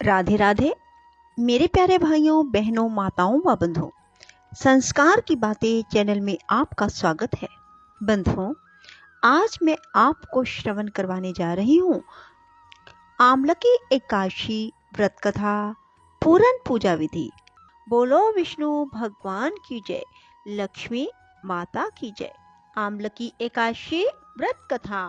राधे राधे मेरे प्यारे भाइयों बहनों माताओं व बंधुओं, संस्कार की बातें चैनल में आपका स्वागत है। बंधुओं, आज मैं आपको श्रवण करवाने जा रही हूँ आमलकी एकादशी व्रत कथा पूरन पूजा विधि। बोलो विष्णु भगवान की जय, लक्ष्मी माता की जय। आमलकी एकादशी व्रत कथा।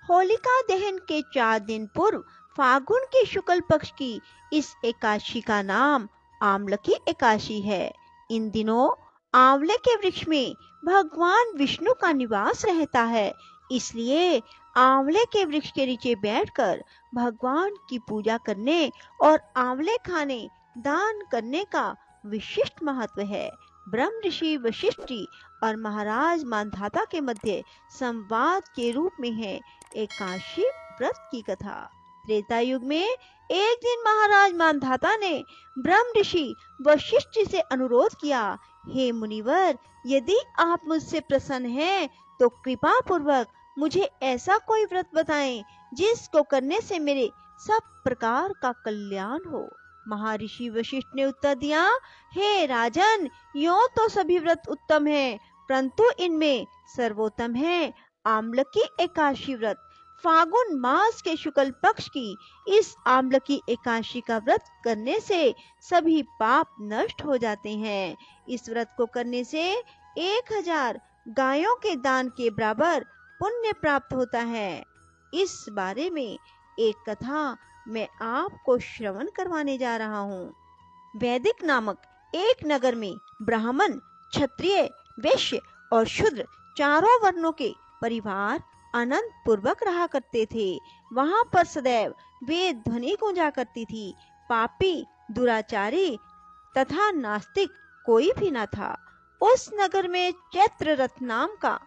होलिका दहन के 4 दिन पूर्व फागुन के शुक्ल पक्ष की इस एकादशी का नाम आमलकी एकादशी है। इन दिनों आंवले के वृक्ष में भगवान विष्णु का निवास रहता है, इसलिए आंवले के वृक्ष के नीचे बैठकर भगवान की पूजा करने और आंवले खाने दान करने का विशिष्ट महत्व है। ब्रह्म ऋषि वशिष्ठ जी और महाराज मानधाता के मध्य संवाद के रूप में है एकादशी व्रत की कथा। त्रेता युग में एक दिन महाराज मानधाता ने ब्रह्म ऋषि वशिष्ठ जी से अनुरोध किया, हे मुनिवर, यदि आप मुझसे प्रसन्न हैं तो कृपा पूर्वक मुझे ऐसा कोई व्रत बताएं जिसको करने से मेरे सब प्रकार का कल्याण हो। महर्षि वशिष्ठ ने उत्तर दिया, हे राजन, यो तो सभी व्रत उत्तम हैं, परंतु इनमें सर्वोत्तम है आमलकी एकादशी व्रत। फागुन मास के शुक्ल पक्ष की इस आमलकी एकादशी का व्रत करने से सभी पाप नष्ट हो जाते हैं। इस व्रत को करने से 1000 गायों के दान के बराबर पुण्य प्राप्त होता है। इस बारे में एक कथा मैं आपको श्रवण करवाने जा रहा हूँ। वैदिक नामक एक नगर में ब्राह्मण, क्षत्रिय, वैश्य और शूद्र चारों वर्णों के परिवार आनंद पूर्वक रहा करते थे। वहां पर सदैव वेद ध्वनि गूंजा करती थी। पापी, दुराचारी तथा नास्तिक कोई भी न था। उस नगर में चैत्ररथ नाम का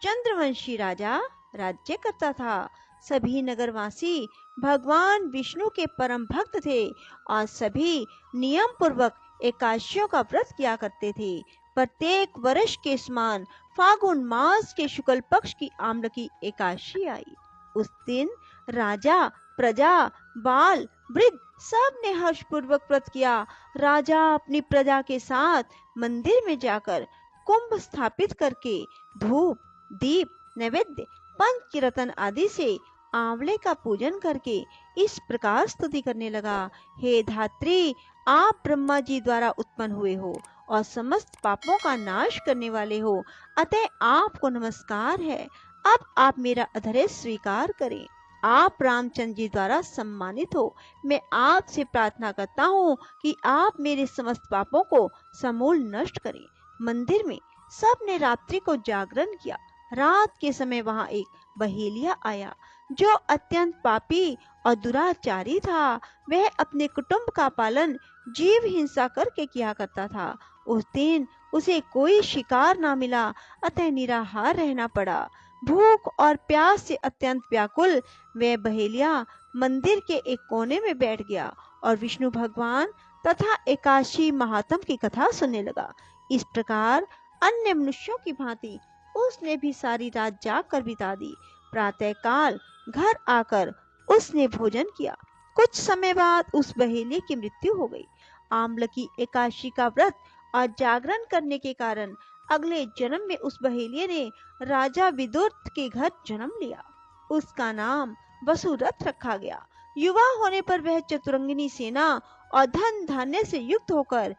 चंद्रवंशी राजा राज्य करता था। सभी नगरवासी भगवान विष्णु के परम भक्त थे और सभी नियम पूर्वक एकादशियों का व्रत किया करते थे। प्रत्येक वर्ष के समान फागुन मास के शुक्ल पक्ष की आमलकी एकादशी आई। उस दिन राजा, प्रजा, बाल, वृद्ध सब ने हर्षपूर्वक व्रत किया। राजा अपनी प्रजा के साथ मंदिर में जाकर कुंभ स्थापित करके धूप, दीप, नैवेद्य, पंचरत्न आदि से आंवले का पूजन करके इस प्रकार स्तुति करने लगा, हे धात्री, आप ब्रह्मा जी द्वारा उत्पन्न हुए हो और समस्त पापों का नाश करने वाले हो, अतः आपको नमस्कार है। अब आप मेरा अधर्य स्वीकार करें। आप रामचंद्र जी द्वारा सम्मानित हो। मैं आपसे प्रार्थना करता हूँ कि आप मेरे समस्त पापों को समूल नष्ट करें। मंदिर में सब ने रात्रि को जागरण किया। रात के समय वहां एक बहेलिया आया जो अत्यंत पापी और दुराचारी था। वह अपने कुटुंब का पालन जीव हिंसा करके किया करता था। उस दिन उसे कोई शिकार ना मिला, अतः निराहार रहना पड़ा। भूख और प्यास से अत्यंत व्याकुल वह बहेलिया मंदिर के एक कोने में बैठ गया और विष्णु भगवान तथा एकादशी महात्म की कथा सुनने लगा। इस प्रकार अन्य मनुष्यों की भांति उसने भी सारी रात जाग कर बिता दी। प्रातः काल घर आकर उसने भोजन किया। कुछ समय बाद उस बहेलिये की मृत्यु हो गई। आमलकी एकादशी का व्रत और जागरण करने के कारण अगले जन्म में उस बहेलिये ने राजा विदुर के घर जन्म लिया। उसका नाम वसुरथ रखा गया। युवा होने पर वह चतुरंगिनी सेना और धन धान्य से युक्त होकर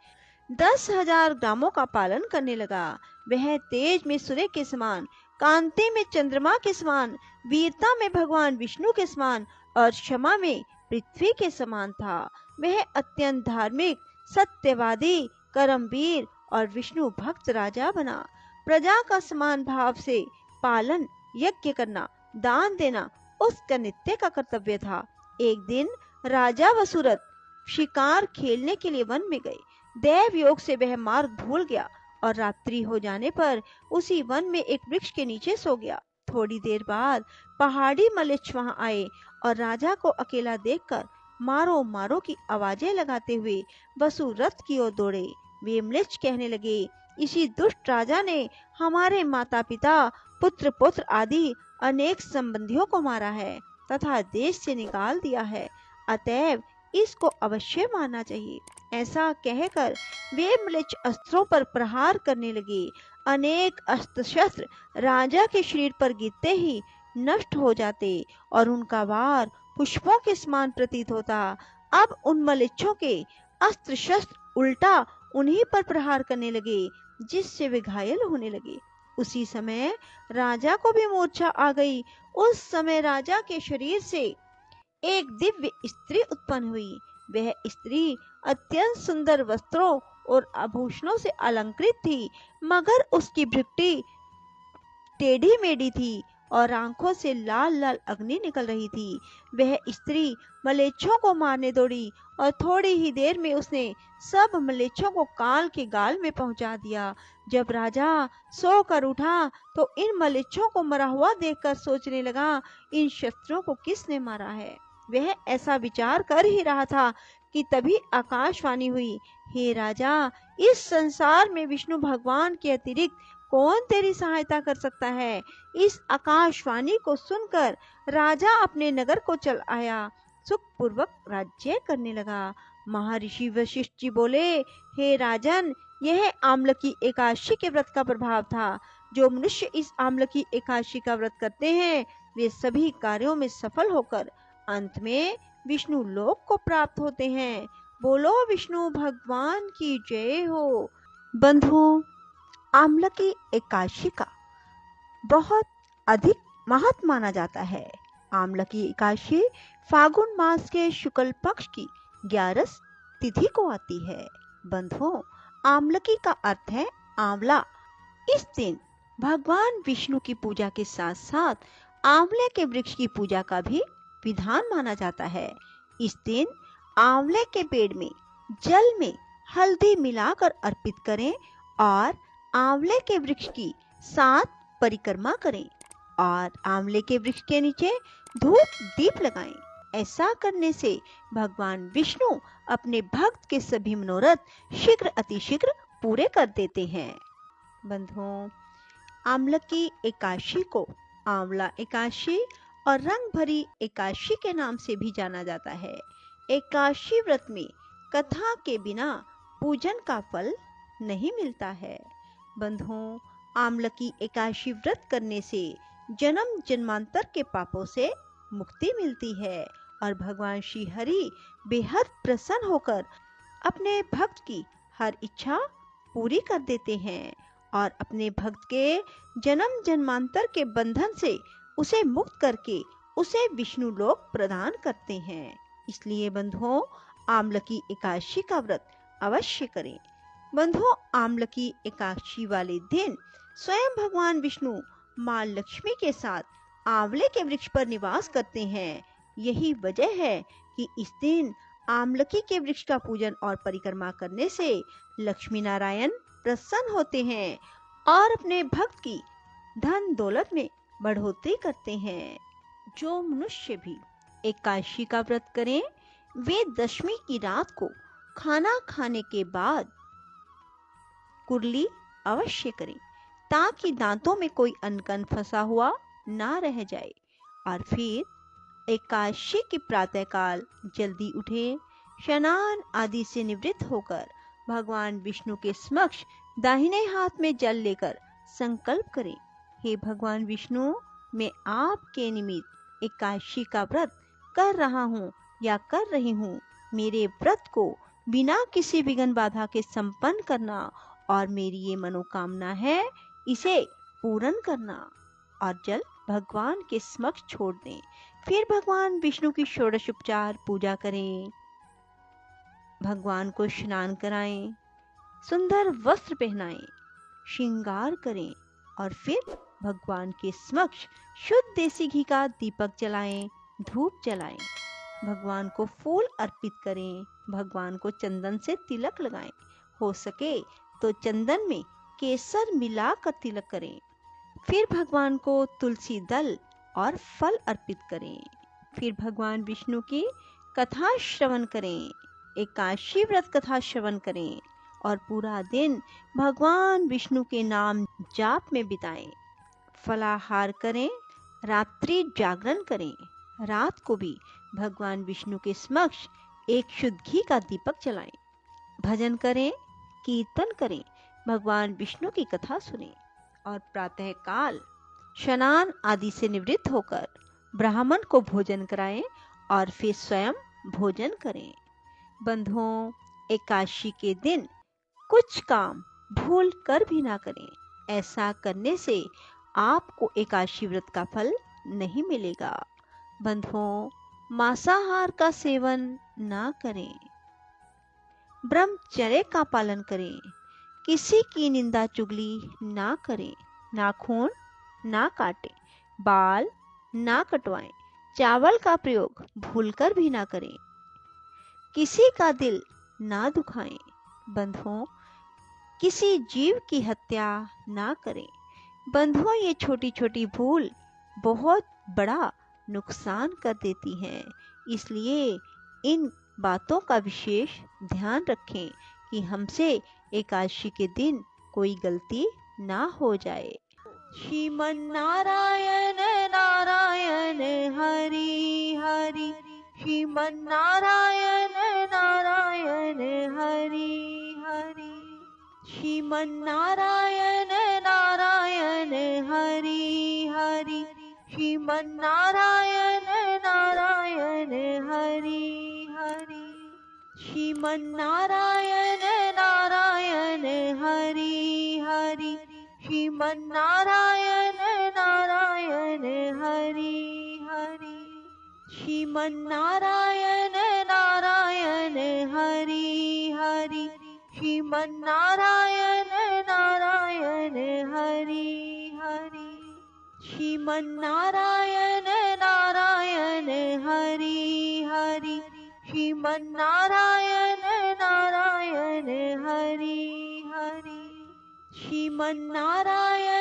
10,000 ग्रामों का पालन करने लगा। वह तेज में सूर्य के समान, कांति में चंद्रमा के समान, वीरता में भगवान विष्णु के समान और क्षमा में पृथ्वी के समान था। वह अत्यंत धार्मिक, सत्यवादी, कर्मवीर और विष्णु भक्त राजा बना। प्रजा का समान भाव से पालन, यज्ञ करना, दान देना उसका नित्य का कर्तव्य था। एक दिन राजा वसुरथ शिकार खेलने के लिए वन में गए। दैव योग से वह मार्ग भूल गया और रात्रि हो जाने पर उसी वन में एक वृक्ष के नीचे सो गया। थोड़ी देर बाद पहाड़ी मलेच्छ वहां आए और राजा को अकेला देखकर मारो मारो की आवाजें लगाते हुए वसुरथ की ओर दौड़े। वे मलेच्छ कहने लगे, इसी दुष्ट राजा ने हमारे माता पिता, पुत्र पुत्र आदि अनेक संबंधियों को मारा है तथा देश से निकाल दिया है। अतएव इसको अवश्य मारना चाहिए। ऐसा कहकर वे म्लेच्छ अस्त्रों पर प्रहार करने लगे। अनेक अस्त्र शस्त्र राजा के शरीर पर गिरते ही नष्ट हो जाते और उनका वार पुष्पों के समान प्रतीत होता। अब उन मलेच्छों के अस्त्र शस्त्र उल्टा उन्हीं पर प्रहार करने लगे, जिससे वे घायल होने लगे। उसी समय राजा को भी मूर्छा आ गई। उस समय राजा के शरीर से एक दिव्य स्त्री उत्पन्न हुई। वह स्त्री अत्यंत सुंदर वस्त्रों और आभूषणों से अलंकृत थी, मगर उसकी भृकुटी टेढ़ी मेढ़ी थी और आंखों से लाल लाल अग्नि निकल रही थी। वह स्त्री मलेच्छों को मारने दौड़ी और थोड़ी ही देर में उसने सब मलेच्छों को काल के गाल में पहुंचा दिया। जब राजा सोकर उठा तो इन मलेच्छों को मरा हुआ देखकर सोचने लगा, इन शस्त्रों को किसने मारा है। वह ऐसा विचार कर ही रहा था कि तभी आकाशवाणी हुई, हे राजा, इस संसार में विष्णु भगवान के अतिरिक्त कौन तेरी सहायता कर सकता है। इस आकाशवाणी को सुनकर राजा अपने नगर को चल आया, सुखपूर्वक राज्य करने लगा। महर्षि वशिष्ठ जी बोले, हे राजन, यह आम्लकी एकादशी के व्रत का प्रभाव था। जो मनुष्य इस आम्लकी एकादशी का व्रत करते हैं, वे सभी कार्यों में सफल होकर अंत में विष्णु लोक को प्राप्त होते हैं। बोलो विष्णु भगवान की जय हो। बंधुओं, आम्लकी एकादशी का बहुत अधिक महत्व माना जाता है। आम्लकी एकादशी फागुन मास के शुक्ल पक्ष की 11 तिथि को आती है। बंधुओं, आम्लकी का अर्थ है आंवला। इस दिन भगवान विष्णु की पूजा के साथ साथ आंवले के वृक्ष की पूजा का भी विधान माना जाता है। इस दिन आंवले के पेड़ में जल में हल्दी मिलाकर अर्पित करें और आंवले के वृक्ष की 7 परिक्रमा करें और आंवले के वृक्ष के नीचे धूप दीप लगाएं। ऐसा करने से भगवान विष्णु अपने भक्त के सभी मनोरथ शीघ्र अतिशीघ्र पूरे कर देते हैं। बंधुओं, आम्लकी एकादशी को आंवला एकादशी और रंग भरी एकादशी के नाम से भी जाना जाता है। एकादशी व्रत में कथा के बिना पूजन का फल नहीं मिलता है। बंधुओं, आम्लकी एकादशी व्रत करने से जन्म जन्मांतर के पापों से मुक्ति मिलती है और भगवान श्री हरि बेहद प्रसन्न होकर अपने भक्त की हर इच्छा पूरी कर देते हैं और अपने भक्त के जन्म जन्मांतर के बंधन से उसे मुक्त करके उसे विष्णु लोक प्रदान करते हैं। इसलिए बंधुओं, आम्लकी एकादशी का व्रत अवश्य करें। बंधुओं, आम्लकी एकादशी वाले दिन स्वयं भगवान विष्णु मां लक्ष्मी के साथ आंवले के वृक्ष पर निवास करते हैं। यही वजह है कि इस दिन आम्लकी के वृक्ष का पूजन और परिक्रमा करने से लक्ष्मी नारायण प्रसन्न होते हैं और अपने भक्त की धन दौलत में बढ़ोतरी करते हैं। जो मनुष्य भी एकादशी का व्रत करें, वे दशमी की रात को खाना खाने के बाद कुरली अवश्य करें, ताकि दांतों में कोई अनकन फंसा हुआ ना रह जाए। और फिर एकादशी की प्रातःकाल जल्दी उठें, स्नान आदि से निवृत्त होकर भगवान विष्णु के समक्ष दाहिने हाथ में जल लेकर संकल्प करें, हे भगवान विष्णु, मैं आपके निमित्त एकादशी का व्रत कर रहा हूँ या कर रही हूँ। मेरे व्रत को बिना किसी विघ्न बाधा के संपन्न करना और मेरी ये मनोकामना है, इसे पूर्ण करना। और जल भगवान के समक्ष छोड़ दें। फिर भगवान विष्णु की षोडशोपचार पूजा करें, भगवान को स्नान कराएं, सुंदर वस्त्र पहनाएं, श्रृंगार करें और फिर भगवान के समक्ष शुद्ध देसी घी का दीपक जलाएं, धूप जलाएं, भगवान को फूल अर्पित करें, भगवान को चंदन से तिलक लगाएं। हो सके तो चंदन में केसर मिलाकर तिलक करें। फिर भगवान को तुलसी दल और फल अर्पित करें। फिर भगवान विष्णु की कथा श्रवण करें, एकादशी व्रत कथा श्रवण करें और पूरा दिन भगवान विष्णु के नाम जाप में बिताएं। फलाहार करें, रात्रि जागरण करें। रात को भी भगवान विष्णु के समक्ष एक शुद्ध घी का दीपक जलाएं, भजन करें, कीर्तन करें, भगवान विष्णु की कथा सुनें और प्रातः काल स्नान आदि से निवृत्त होकर ब्राह्मण को भोजन कराएं और फिर स्वयं भोजन करें। बंधुओं, एकादशी के दिन कुछ काम भूल कर भी ना करें। ऐसा करने से आपको एकादशी व्रत का फल नहीं मिलेगा। बंधुओं, मांसाहार का सेवन ना करें, ब्रह्मचर्य का पालन करें, किसी की निंदा चुगली ना करें, नाखून ना काटें, बाल ना कटवाएं, चावल का प्रयोग भूलकर भी ना करें, किसी का दिल ना दुखाएं। बंधुओं, किसी जीव की हत्या ना करें। बंधुओं, ये छोटी छोटी भूल बहुत बड़ा नुकसान कर देती हैं, इसलिए इन बातों का विशेष ध्यान रखें कि हमसे एकादशी के दिन कोई गलती ना हो जाए। श्रीमन नारायण नारायण हरि हरि, श्रीमन नारायण नारायण हरि हरि, श्रीमन नारायण नारायण हरि हरि, श्रीमन नारायण नारायण हरि हरि, श्रीमन नारायण नारायण हरि हरि, श्रीमन नारायण नारायण हरि हरि, श्रीमन नारायण नारायण हरि हरि, श्रीमन नारायण नारायण हरि हरि, श्रीमन नारायण नारायण हरि हरि, श्रीमन नारायण नारायण हरि हरि, श्रीमन नारायण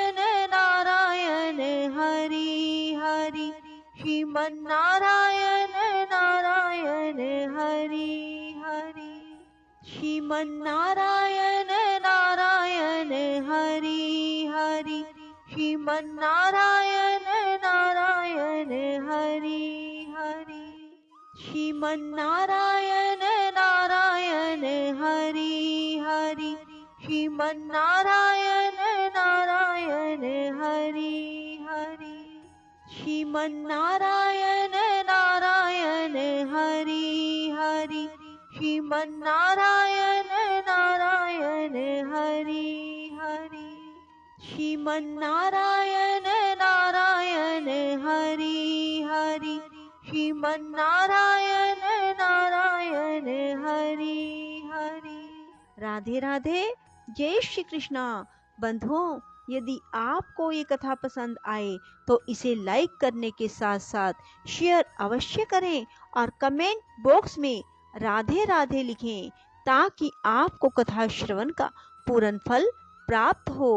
नारायण हरि हरि, श्रीमन नारायण नारायण हरि हरि, श्रीमन नारायण नारायण हरि हरि, श्रीमन नारायण नारायण हरि हरि, श्रीमन नारायण नारायण हरि हरि, श्रीमन नारायण नारायण हरि हरि, श्रीमन नारायण नारायण हरि हरि, श्रीमन नारायण नारायण हरि हरि, श्रीमन नारायण नारायण हरि हरि, श्रीमन नारायण नारायण हरि हरि। राधे राधे, जय श्री कृष्णा। बंधुओं, यदि आपको ये कथा पसंद आए तो इसे लाइक करने के साथ साथ शेयर अवश्य करें और कमेंट बॉक्स में राधे राधे लिखें ताकि आपको कथा श्रवण का पूर्ण फल प्राप्त हो।